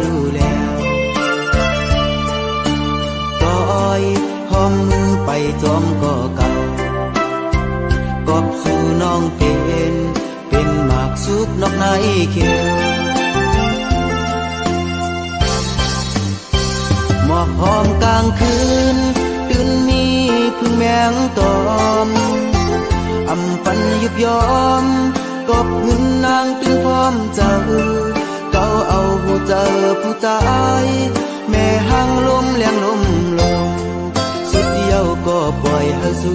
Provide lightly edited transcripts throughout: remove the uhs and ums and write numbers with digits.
รู้แล้วก็อ้อยหอมมือไปจอมก็เก่ากอบสู่น้องเป็นหมากสุกนอกในเขียวหมอกหอมกลางคืนตื่นมีพึ่งแมงตอมอำปันยุบยอมกอบเงินนางตึงพร้อมเจ้าเก่าเอาผู้เจอผู้ตายแม่หางลมเลี้ยงลมลงสุดเดียวก็ปล่อยให้สุ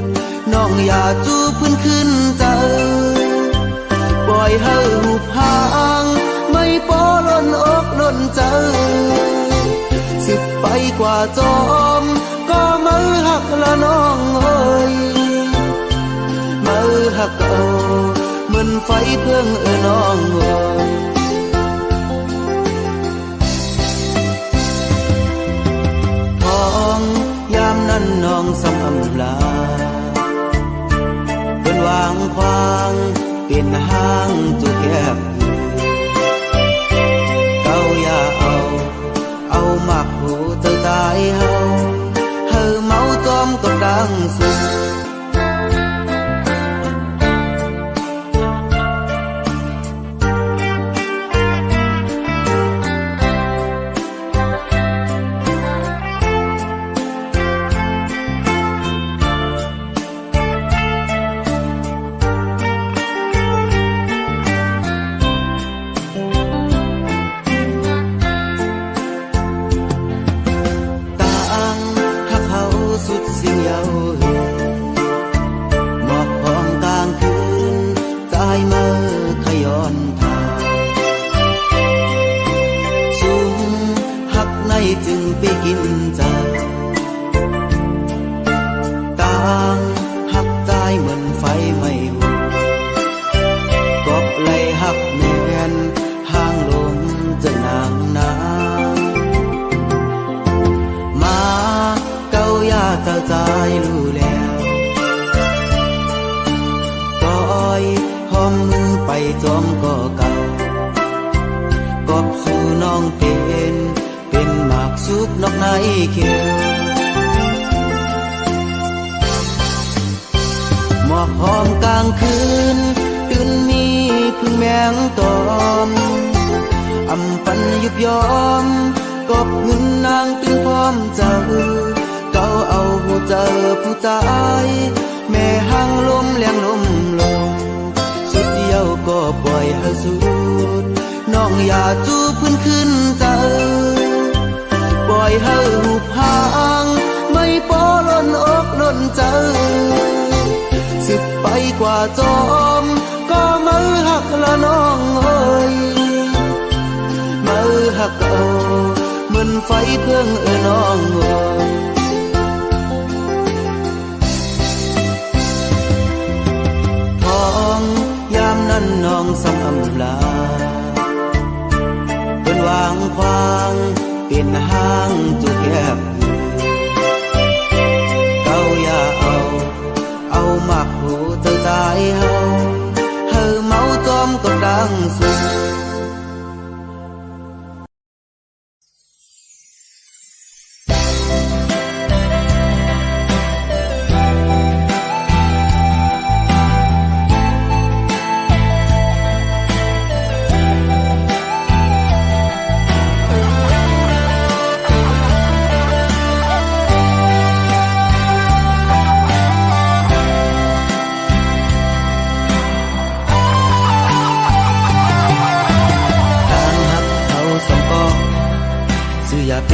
ดน้องอย่าจูบพื้นขึ้นเจอปล่อยให้หูพางไม่ปอล้นอกล้นเจอสึกไปกว่าจอมก็มือหักละน้องเอ้ยมือหักเก่าเหมือนไฟเพิ่งน้องเอ้ยท้องยามนั้นน้องสำอำลาเป็นวางควางเป็นห้างจุดแคบเก่าอย่าเอาหมักหูเธอตายเฮาเมาจอมก็ดังสุดจึงไปกินจากต่างหักใจเหมือนไฟไม่หุบกอบไหลหักแม่นห้างลมจะนางน้ำมาเก้ายาเจ้าใจรู้แล้วก็อ้อยหอมมือไปจอมก็เก่ากอบสู่น้องเป็นหมากสุกนอกในเขียวหมอกหอมกลางคืนตื่นมีพึ่งแมงตอมอำปันยุบยอมกอบเงินนางตึงพร้อมเจ้าเก่าเอาผู้เจอผู้ตายแม่หางลมเลี้ยงลมลงสุดเดียวก็ปล่อยให้สุดน้องอย่าจูบพื้นขึ้นเจอปล่อยให้หูพางไม่ปอล้นอกล้นเจอสึกไปกว่าจอมก็มือหักละน้องเอ้ยมือหักเก่าเหมือนไฟเพิ่งน้องเอ้ยท้องยามนั้นน้องสำอำลาเป็นวางควางเป็นห้างจุดแคบเก่าอย่าเอาหมักหูเธอตายเฮาเมาจอมก็ดังสุดอย่าไป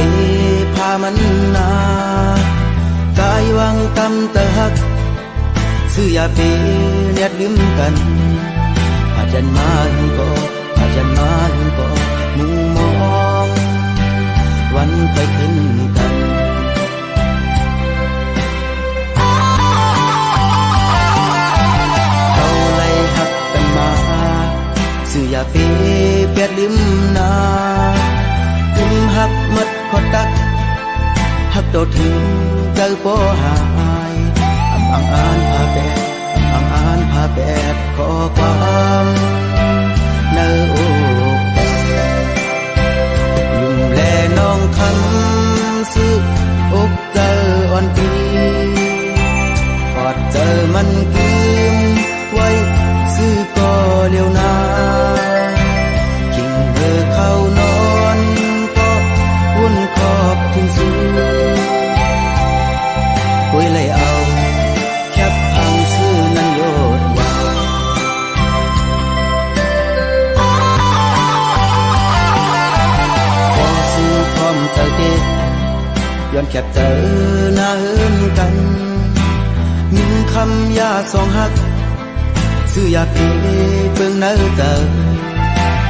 พามันนาใจวังกำตะหักซื้ออย่าไปเนียดลืมกันอาจารย์มาหินก็อาจารย์มาหินก็มุงมองวันไปขึ้นกันเขาไล่หักกันมาซื้ออย่าไปเปียดลืมนาหักมัดขอตักหักโดดถึงเจอโปหายอ่างอ่านพาแปดขอความเนื้ออก มันคืมไว้ซื้อก็เร็วนากิ่งเบอเข้านอนก็วุ่นขอบถึงสูคุยเลยเอาแคบพังซื้อนั้นโยดยาวพอซื้อพร้อมใจเด็ดย้อนแคบเจอหน้าเฮินกันยิงคำยาสองหักซื้ออยากเอเบิ่งเนื้อเจอ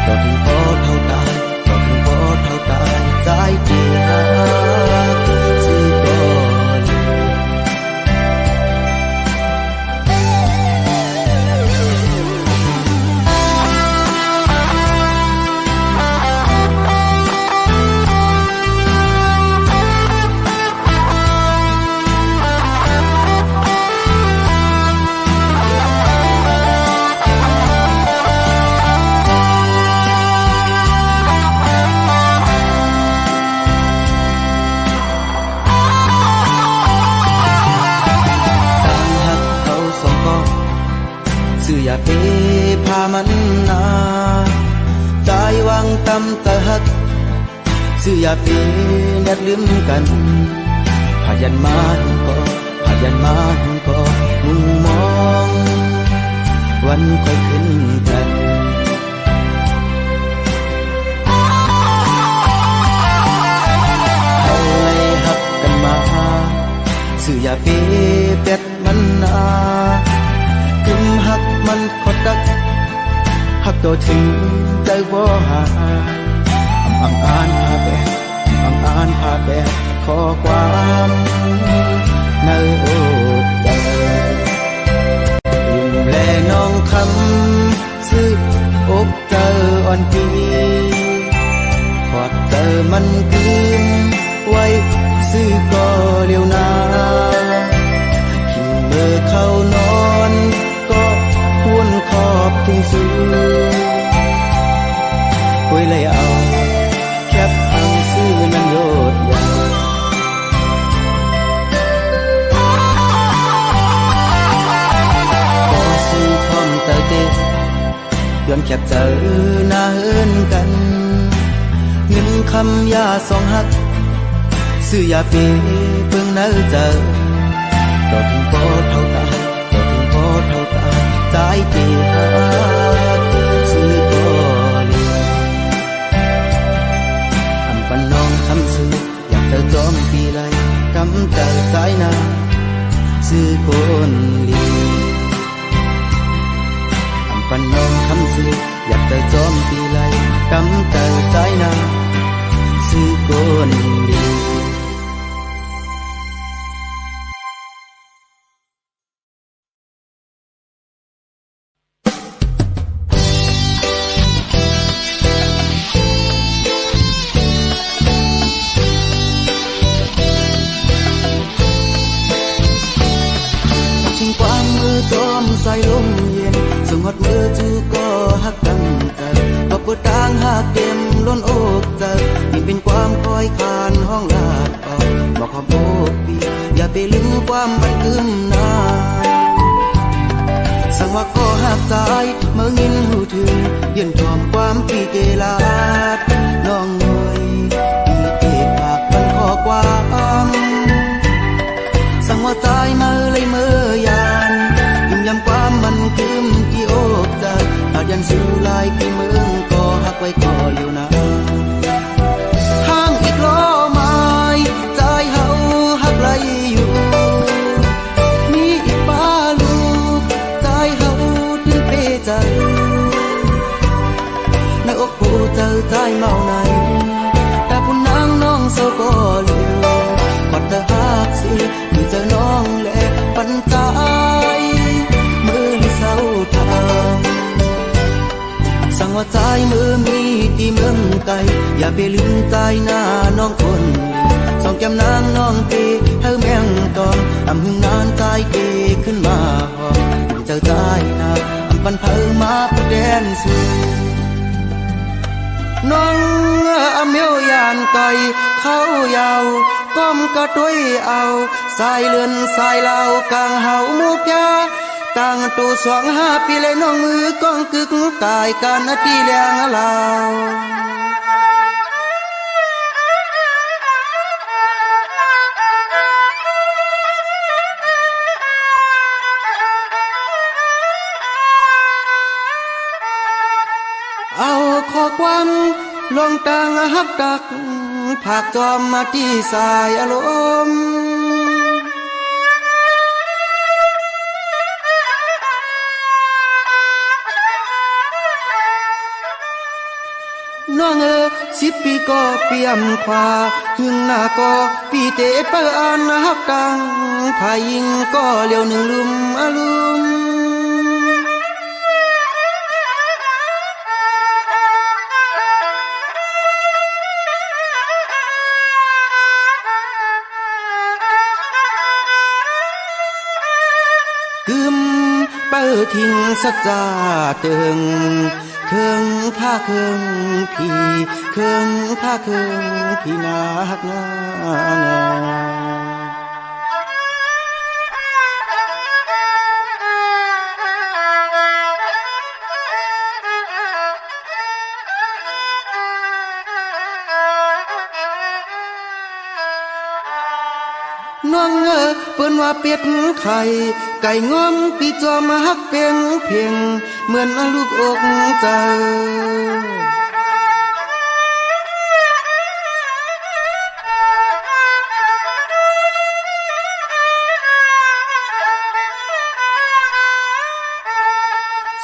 ก็ถึงพอเท่าตายก็ถึงพอเท่าตายใจเดียวซื้อก่อนอย่าไปพามันนาใจวางตำตะหักซื้ออย่าไปเน็ดลืมกันพายันมาก็พายันมาก็มุมมองวันค่อยขึ้นกันเอาให้หักกันมาซื้ออย่าไปเป็ดมันนาถึงหักมันขดดักหักตัวถึงใจบ่หาอ่านพาแบบอ่านพาแบบขอความในอกใจยิ้มแลน้องคำซื้ออกเจออ่อนปีขอดเจอมันคืนไว้ซื้อก็เร็วนาขิงเมื่อเข้านอนก็วนขอบถึงสูคุยเลยเอาแคบพังซื้อนั้นโยดยาวพอซื้อพร้อมเตอเตย้อนแคบเจอหน้าเฮินกันเงินคำยาสองหักซื้อยาเปเพิ่งเนื้อเจอก็ถึงพอเท่าตายพอเท่าตาใจเดียวซื้อก็เลี้ยงอันปันน้องคำซื้ออยากเธอจอมปีไรกำใจใจนาซื้อคนเลี้ยงอันปันน้องคำซื้ออยากเธอจอมปีไรกำใจใจนาซื้อคนเลี้ยงใส่ลมเย็นส่งหดมือจูก็หักกันใจก็ปวดต่างหักเต็มล้นอกใจยิ่งเป็นความคอยคานห้องลาดออกบอกขอโบกปีอย่าไปลืมความมันคืมนาสั่งว่าก็หักใจเมื่องินหูถึงยืนทอมความปีเกลาดน้องหน่อยปีเกปากมันขอความสั่งว่าใจเมื่อเลยเมื่อยานยำความมันคืมที่อกใจอาจยันสู้ลายที่เมืองก็หักไว้ก็อยู่นะห้างอีกล้อไม้ใจเฮาหักไหลอยู่มีอีกป้าลูกใจเฮาถึงเปใจในอกผู้เจอใจเมาในแต่ผู้นางน้องเศร้าก็เหลียวกอดเธอหักสิคือเจอน้องและปันใจสั่งว่าใจมือมีที่เมืองไกลอย่าไปลืมใจหน้าน้องคนส่องแก้มนางน้องเกเธอแมงตองอำหึงนานใจเกขึ้นมาหอมเจอใจหน้าอำปันเผอมาผู้แดนสูน้องอเมียวยานไก่เขายาวก้มกระตุ้ยเอาสายเลือนสายเหล่ากลางเห่ามูกยา ตั้งตู2-5 ปีเลยน้องมือกองกึกกายการนาทีแรงลาวเอาข้อความลงต่างฮักดักผากจอมมาที่สายอารมณ์น้อง10 ปีก็เปี่ยมขวาหึงหน้าก็ปีเตะเปินฮักดังพายิงก็เลี้ยวหนึ่งลุมอลุมกึมเปิดทิ้งสัจจาตึงเครื่องผ้าเครื่องพี่เครื่องผ้าเครื่องพี่นาฮักนาน้องเปิ้นว่าเป็ดไข่ไก่งอมปีจอมาฮักเพียงเพียงเหมือนลูกอกใจ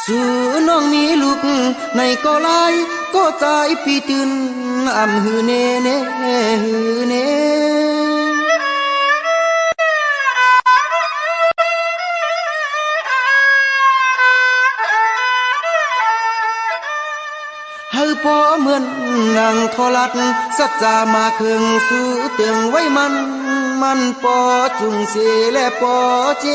สู่น้องมีลูกในก็ลายก็ใจปีตื่นอำหือเนเนหือเนให้พอเหมือนนางทอลัดสัจจามาเครื่องสู่เตืองไว้มันปอจุงเสและปอเจ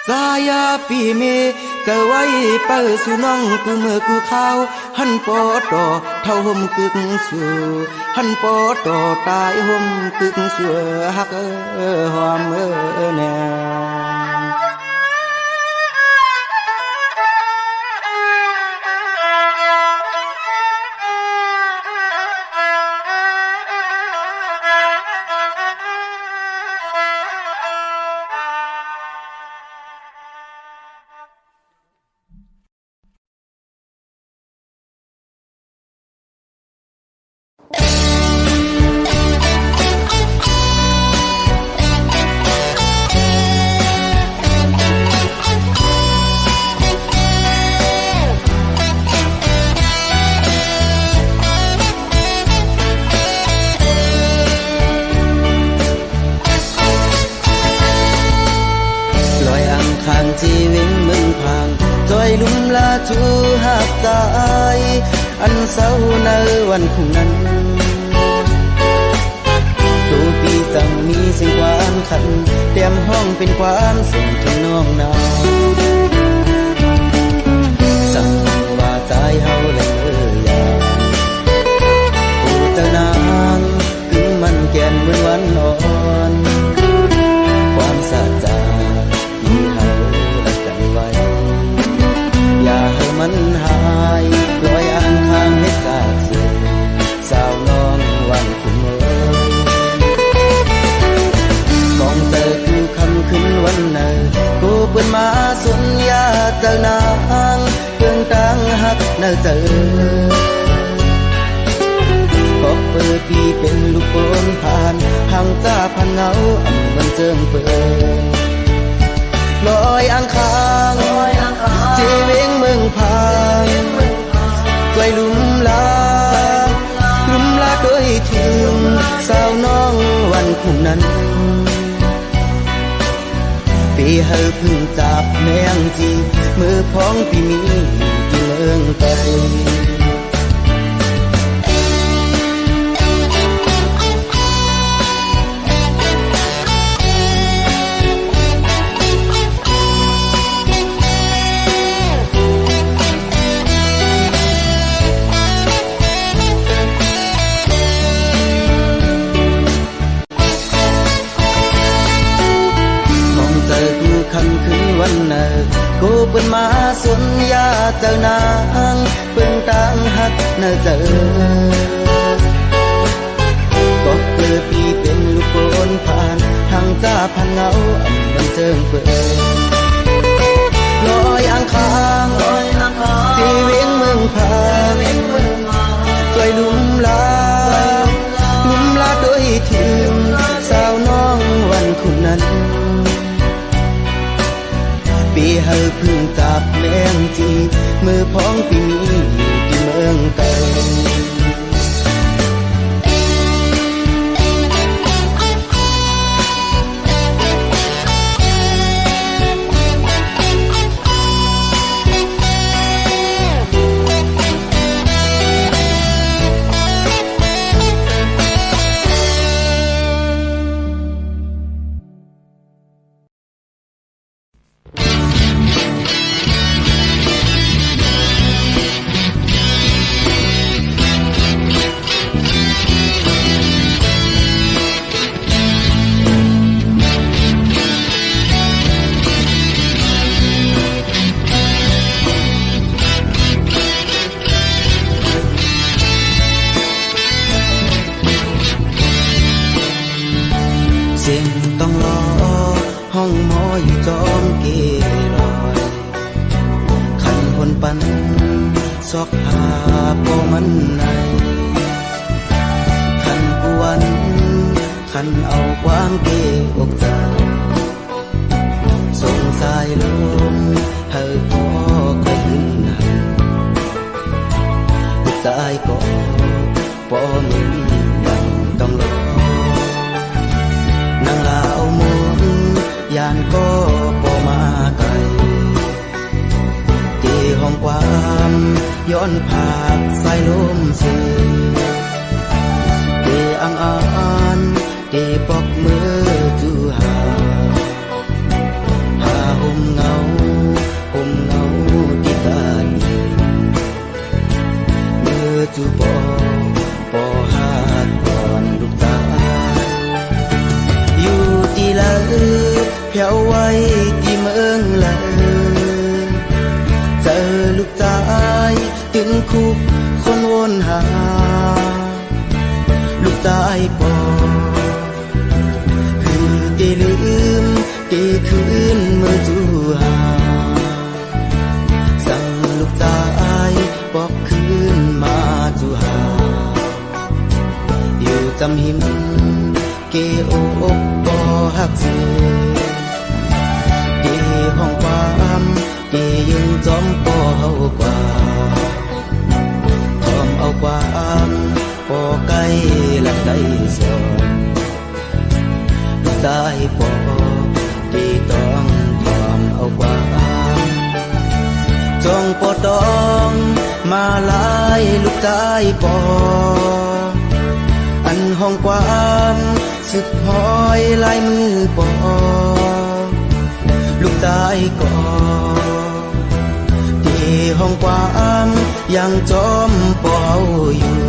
สายาปีเมจะไว้เปิดสู่น้องกูเมื่อกูข้าวหันปอต่อเท่าห่มกึกสู่หันปอต่อตายห่มกึกสู่ฮักหอมแน่ชีวิตมึงพังจอยลุ่มลาจูหักใจอันเศร้าในวันคู่นั้นตัวปีจังมีสิ่งหวานขันเตรียมห้องเป็นความส่งถึงน้องนาสั่งว่าใจเฮาเลยอยากผู้เจ้านางถึงมันแก่นเหมือนวันอ่อนความสะใจมันหายลอยอ่างข้างให้กาดสูสาวน้องวันคุณเมื่อกองเจอคือคำขึ้นวันไหนกูเปิดมาสุนยาเจอนางเพื่องตังหักเนเจอพบเปิดปีเป็นลูกโอนผ่านห่างจ้าพันเงาอ่ำมันเจิงเปิดลอยอ่างข้างชีวิตเมืองพางไกลลุ่มลาด้วยถึงสาวน้องวันคู่นั้น ปีเฮาพึ่งจับแมงจีมือพ้องปีมีที่เมืองไทย นยาเจ้านางเพิ่งต่างหักเนอเจอก็เกิดพี่เป็นลูกโกนผ่านทางจ้าพันเงามันเจิงเปิดลอยอังคางที่เวียงเมืองพาสวยลุ่มลาโดยทิมสาวน้องวันคุณนั้นปีเฮาพึ่งจับแมงจีมือพ้องปีมีอยู่ที่เมืองไกลต้องรอห้องหมออยู่จอมเกลอยขันคนปันซอกหาโปมันในขันกวนขันเอากว้างเกอกใจสงสายลมเฮาพอเคยขึ้นหันลูกชายก็ปอมึงยังต้องรอนางลาวมุนยานก็พอมาไกลที่ห้องความย้อนผากสายลมเสียที่อังอานที่ปอกมือจูหาห่มเงาที่ตาดีมือจูปอหาดก่อนลูกตาอยู่ที่ละเพียวไว้ที่เมืองละเจอลูกชายถึงคุกคนวนหาลูกชายปอคือที่ลืมที่คืนเมื่อจูหาสั่งลูกชายบอกคืนมาจูหาอยู่จำหิมเกโอกบ่ฮักเสียเกห้องความเกยังจอมป่อเฮากว่าทอมเอาความป่อไกลหลักได้สอนลูกชายป่อที่ต้องทอมเอาความจองป่อต้องมาลายลูกชายป่ออันห้องความสุดหอยลายมือปอลูกชายก็ที่ห้องความยังจอมปออยู่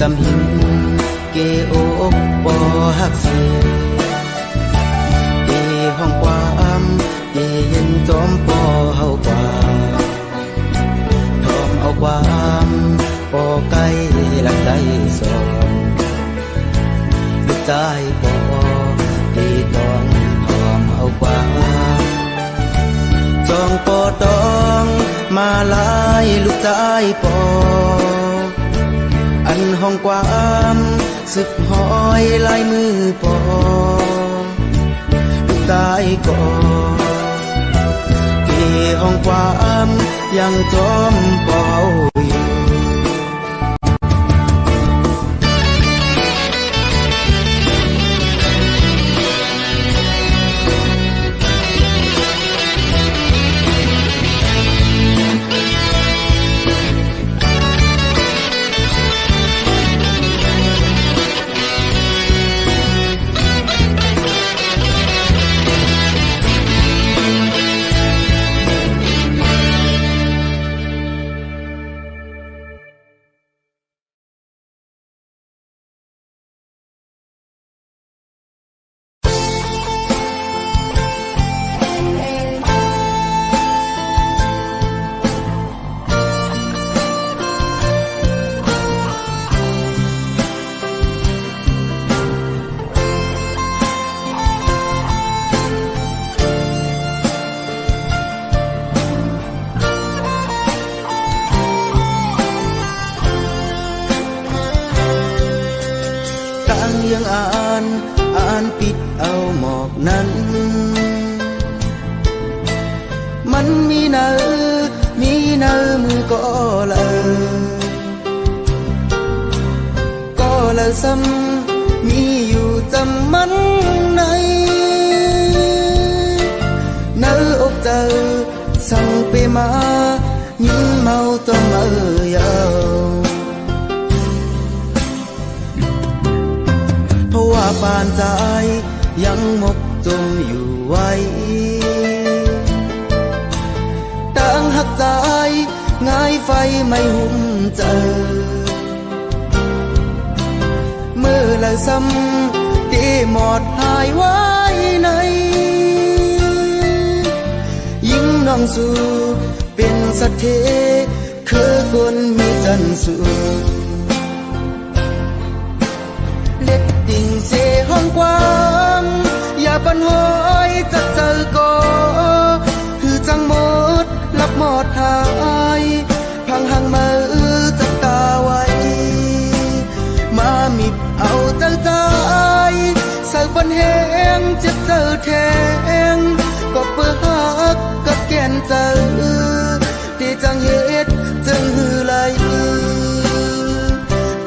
จำหินเกโอกบ่ฮักเสียเกห้องความเกเย็นจอมปอเฮากว่าทอมเอาความปอไกลหลักได้สอนลูกชายปอที่ต้องทอมเอาความจองปอต้องมาลายลูกชายปออันห้องความสึกหอยลายมือปอลูกชายก็ที่ห้องความยังจอมปออยู่ เ อ่านปิดเอาหมอกนั้นมันมีเนื้อมือก็เลยซ้ำมีอยู่จำมันในเนื้ออกเจอสั่งไปมายิ้มเมาตัวเมื่อยาวเพราะว่าปานใจยังหมกจมอยู่ไว้ตั้งหักใจง่ายไฟไม่หุ่มเจอเมื่อละซ้ำที่หมดหายไว้ในยิ่งน้องสู่เป็นสัตว์เทคือคนมีจันทร์สูงเล็ดดิ่งเสห้องกว้างอย่าปันหอยจะเจอก็คือจังหมดลับหมดหายพังหังมือจับตาไว้มามิบเอาใจใจสักวันแห้งเจ็บเจอแทงก็เปิดหักกับแก่นเจอที่จังเหตุจึงหือไหล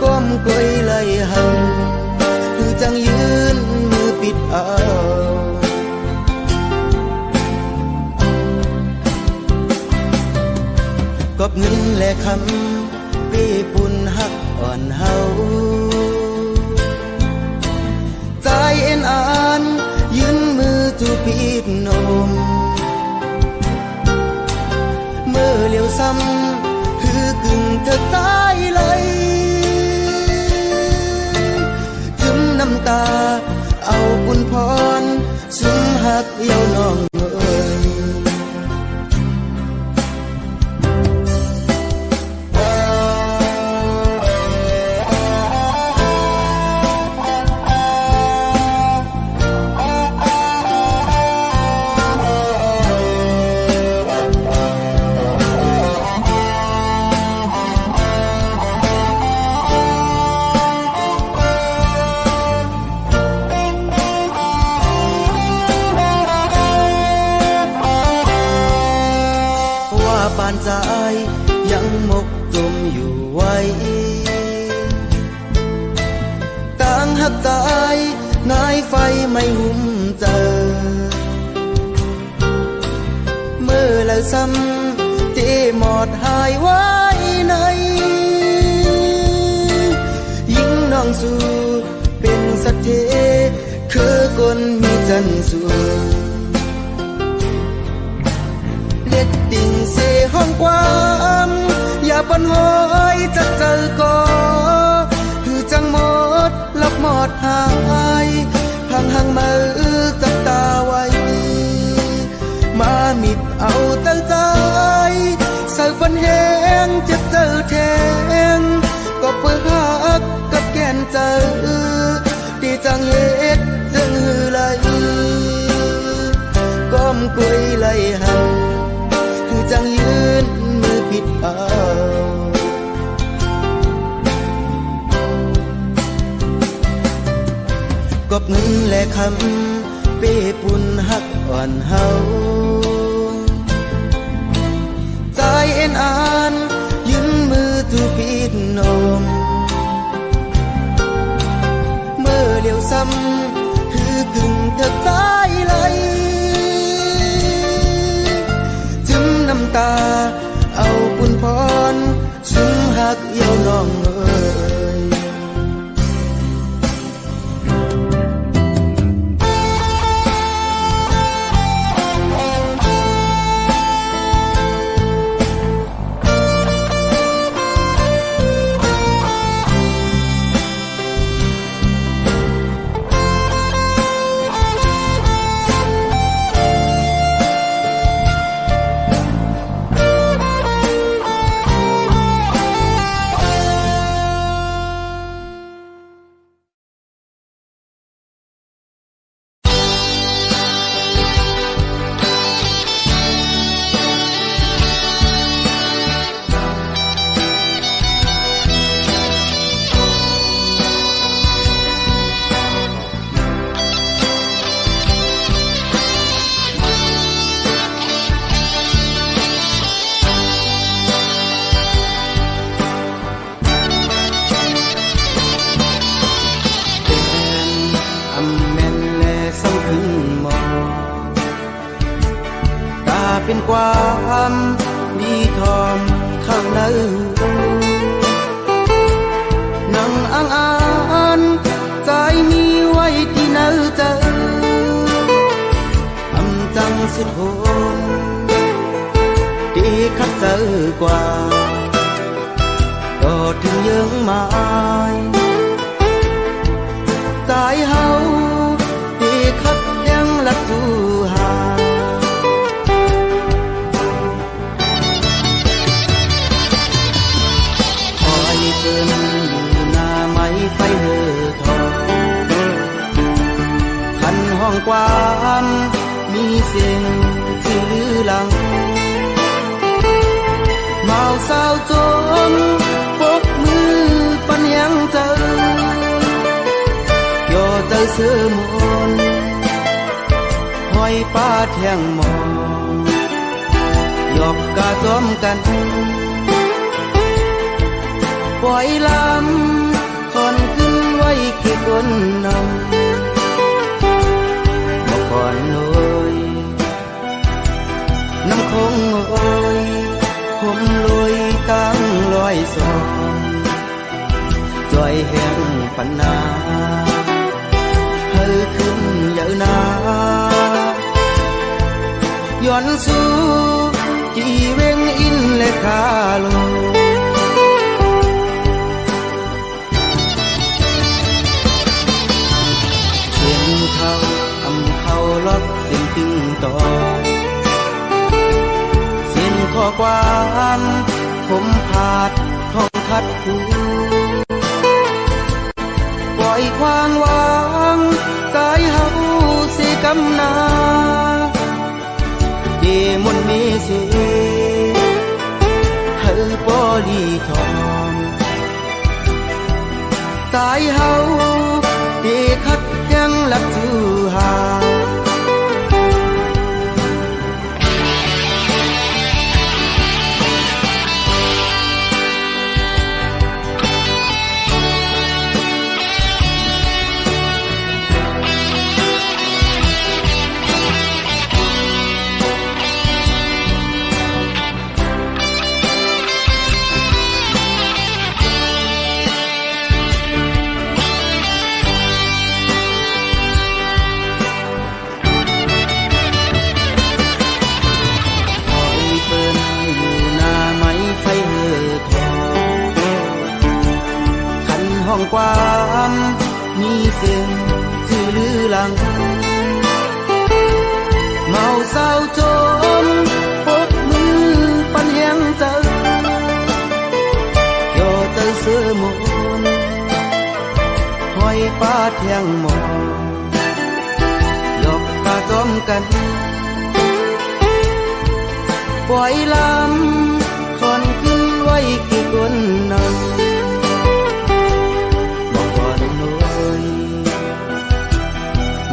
ก้มกวยไหลหังคือจังยืนมือปิดเอากอบเงินและคำปีปุ่นหักอ่อนเฮาใจเอ็นอ่านยืนมือจูปีดนมเมื่อเลี้ยวซ้ำคือกึ่งเธอตายไหลจึมน้ำตาเอาบุญพรซึมหักเยี่ยวน้องเอ่ยปานใจยังหมกจมอยู่ไว้ตั้งหักใจนายไฟไม่หุ่มเจอเมื่อแล้วซ้ำที่หมดหายไว้ในยิ่งน้องสู่เป็นสักเทคือคนมีจันทร์สูงเล็ดดิ่งเสห้องกว้างอย่าปันหอยจะเจอก็คือจังหมดลับหมดหายพังหังมือจับตาไว้มามิบเอาตั้งใจสักวันแห้งเจ็บเจอแทงก็เปิดหักกับแก่นเจอที่จังเหตุจึงหือไหลก้มกุยไหลหังจังยืนมือปิดเอากอบเงินและคำเป้ปุ่นหักอ่อนเฮาใจเอ็นอ่านยืนมือจูปิดนมเมื่อเลี้ยวซ้ำคือกึ่งเธอตายไหลน้ำตาเอาบุญพรซึมหักเยี่ยวน้องเอ่ย เ สุดโหดดีคัดเจอกว่าก็ถึงยังหมายตายเฮาดีคัดยังลัดสู่หาคอยเกินอยู่หน้าไม้ไฟเหือทองคันห้องความมีเสียงที่ลือหลังเมาสาวจมปกมือปันยังเจอยอเจอเสือมนห้อยป้าแทงมองหยอกกาจอมกันปล่อยลำคอนขึ้นไว้เก็บบนนำบอกก่อนโอยน้ำคงโอยผมลอยตั้งลอยสองจอยแห้งปันนาเฮอขึ้นเยอะนาย้อนสู่จีเวงอินและคาโลเสียงเขาอำเขาล็อกเสียงตึงต่อข้อความผมผาดห้องคัดหูปล่อยความหวังกายเฮาสิกำนาเดมนมีสิเฮอปอลีทองกายเฮาเดคัดยังลัดสู่หาความมีเสียงที่ลือหลังเมาเศร้าจมปกมือปันยังเจอยอเจอเสือมนห้อยป้าเทียงมองหยอกตาจอมกันปล่อยลำคอนขึ้นไว้กี่คนนำ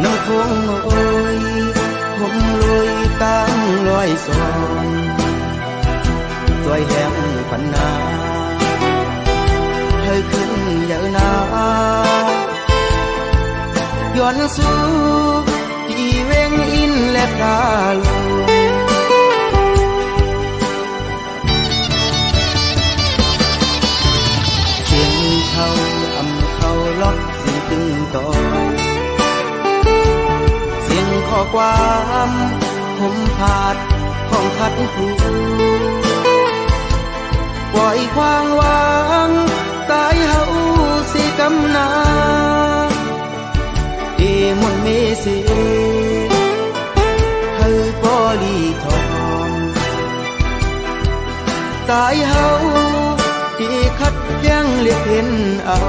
น้ำคงโอยผมลอยตั้งลอยสองจอยแห้งพันนาให้ขึ้นเยอะนาย้อนสู่ที่เวงอินและกาลเสียงเขาอำเขาล็อกเสียงตึงต่อข้อความผมผาดห้องคัดหูปล่อยความหวังสายเฮาสิกำนาเดมนเมสิเฮอปอลีทองสายเฮาที่คัดยังเลียกเห็นเอา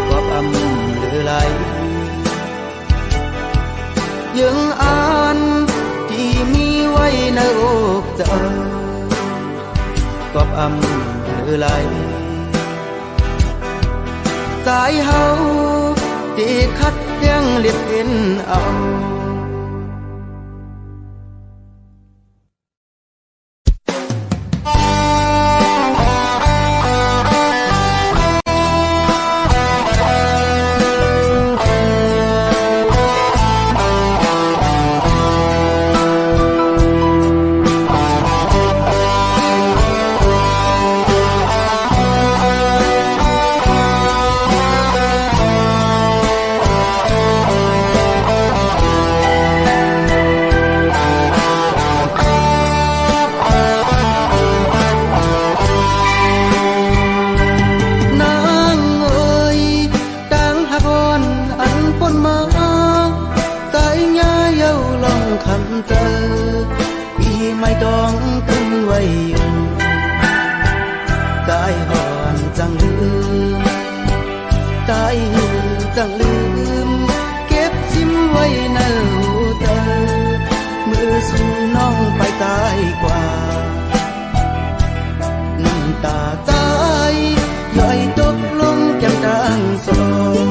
ก็อำเหลือไหลยังอ่านที่มีไว้ในอกเจ้ากอบอำเลือไหลสายเฮาที่คัดยังเลียบเห็นเอา จังลืมเก็บชิมไว้ในหูเตอมือสู่น้องไปตายกว่าน้ำตาใจย่อยตกลงแก้มดังสอง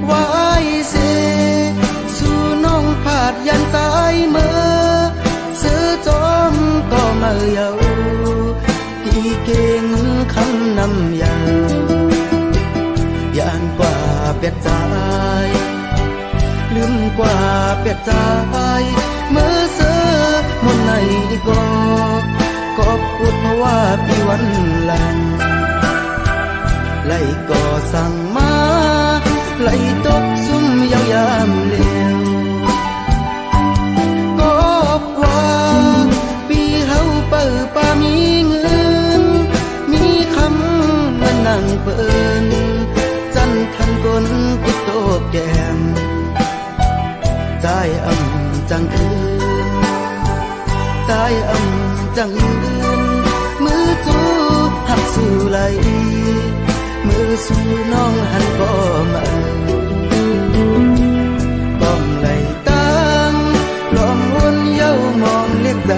วายเสสู่น้องผาดยันตายเมื่อซื้อจอมก็มาเยากี่เก่งคำนำยายานกว่าเปียดใจลืมกว่าเปียดใจเมื่อเสือมนในก็พูดเพราะว่าปีวันหลังไล่ก่อสั่งมาไล่ตกซุ่มยาวยามเลี้ยวก็ว่าปีเฮาเปิดป่ามีเงินมีคำมันนั่งเปิ้นจันทันกลติดโตแก้มใจจังคืนใจจังยืนมือจูหักสู่ไหลมือสู่น้องหันก็มาก้มไหลตั้งลมวนเย้ามองเล็กใจ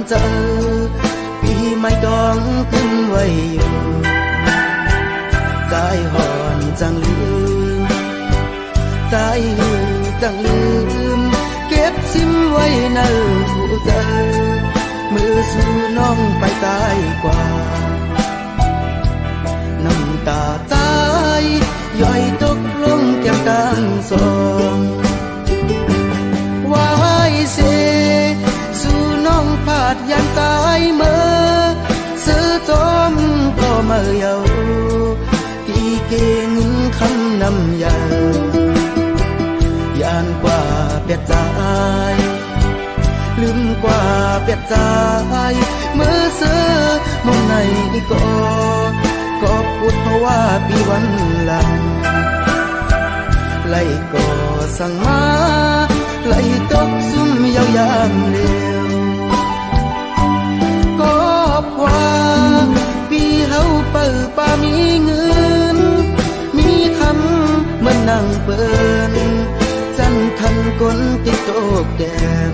เจอปีไม่ต้องขึ้นไว้อยู่ใจหอนจังลืมใจหือจังลืมเก็บชิมไว้ในหูเจอมือสู่น้องไปตายกว่าน้ำตาใจย่อยตกลงแก้มตั้งสองวายเสน้องผาดยันตายเมื่อซื้อจอมก็มาเยากี่เก่งคำนำยายานกว่าเปียดใจลืมกว่าเปียดใจเมื่อซื้อมองในก็พูดเพราะว่าปีวันหลังไล่ก่อสั่งมาไล่ตกซุ่มยาวยามเลี้ยวว่าปีเฮาเปิดป่ามีเงินมีคำเหมือนนั่งเปิ้นจันทันกลติดโตกแก้ม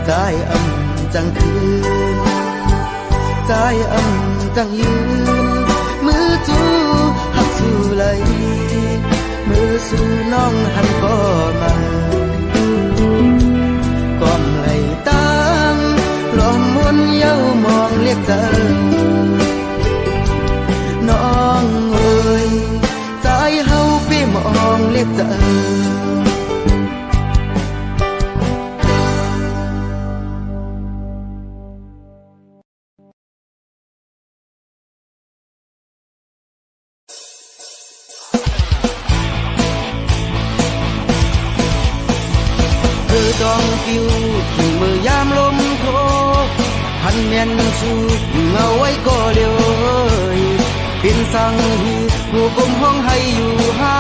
ใจจังคืนใจจังยืนมือจูหักสู่ไหลมือสู่น้องหันก็มาก้มไหลตั้งลมวนเย้ามองเรียกเจอน้องเอ้ยใจเฮาไปมองเรียกเจอดองผิวถึงมือยามลมโทหันเมียนสู่เอาไว้ก็เลี้ยวเป็นสังหีหูกลมห้องให้อยู่หา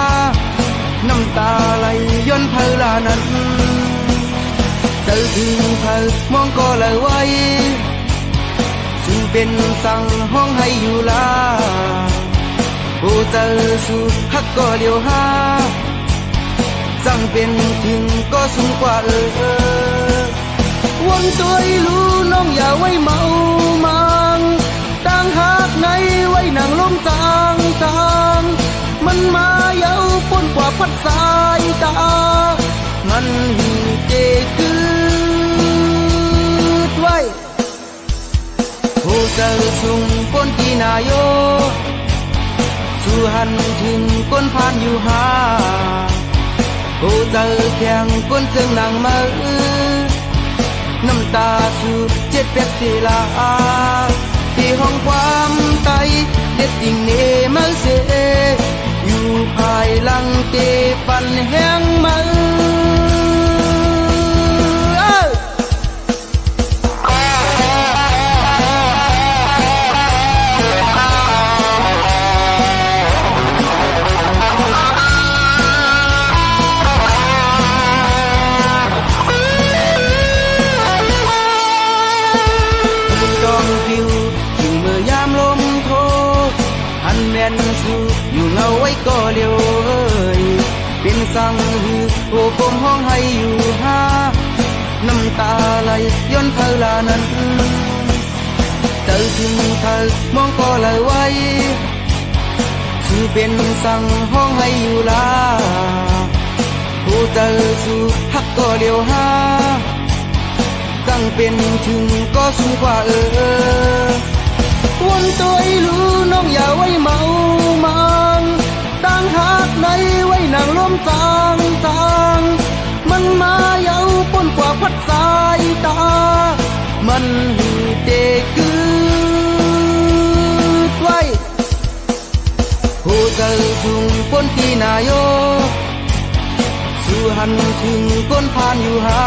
น้ำตาไหลย้อนเพลานั้นเจอถึงเพลมองก็เลยไว้จึงเป็นสังห้องให้อยู่ลาโอ้เจอสู่ฮักก็เลี้ยวหาจังเป็นถึงก็สูงกว่าวนตัวรู้น้องอย่าไว้เมามังตั้งหักในไว้นางลมจางมันมาเย้าพ้นกว่าพัดสายตามันหีเจคืดไว้โหเจอสุ่งพ้นที่นายโย สุ สู่หันถึงก้นพานอยู่หาโอ้เจอแข่งก้นเจิงนางมือน้ำตาสู่7-8ศิลาที่ห้องความไตเด็ดยิ่งเนมาเสอยู่ภายหลังเกปันแห้งมือสู่อยู่เงาไว้ก็เลี้ยวเป็นสังหือโอ้ผมห้องให้อยู่หาน้ำตาไหลย้อนเธอลานั้นเจอถึงเธอมองก็เลยไว้สู่เป็นสังห้องให้อยู่ลาโอ้เจอสู่ฮักก็เลี้ยวหาจังเป็นถึงก็สูงกว่าวนตัวรู้น้องอย่าไว้เมามันตั้งหักในไว้นางล้มจางมันมาเย้าป้นกว่าพัดสายตามันหือเดกืดไว้ผู้เจอจุงป้นที่นายสู่หันถึงก้นพานอยู่หา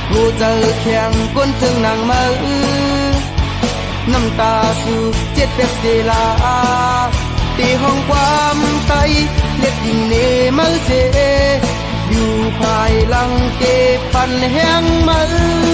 ผู้เจอแข่งก้นถึงนางมือน้ำตาสู่7-8ศิลาที่ห้องความไตเล็ดยิ่งเนมาเสอยู่ภายหลังเกปันแห้งมือ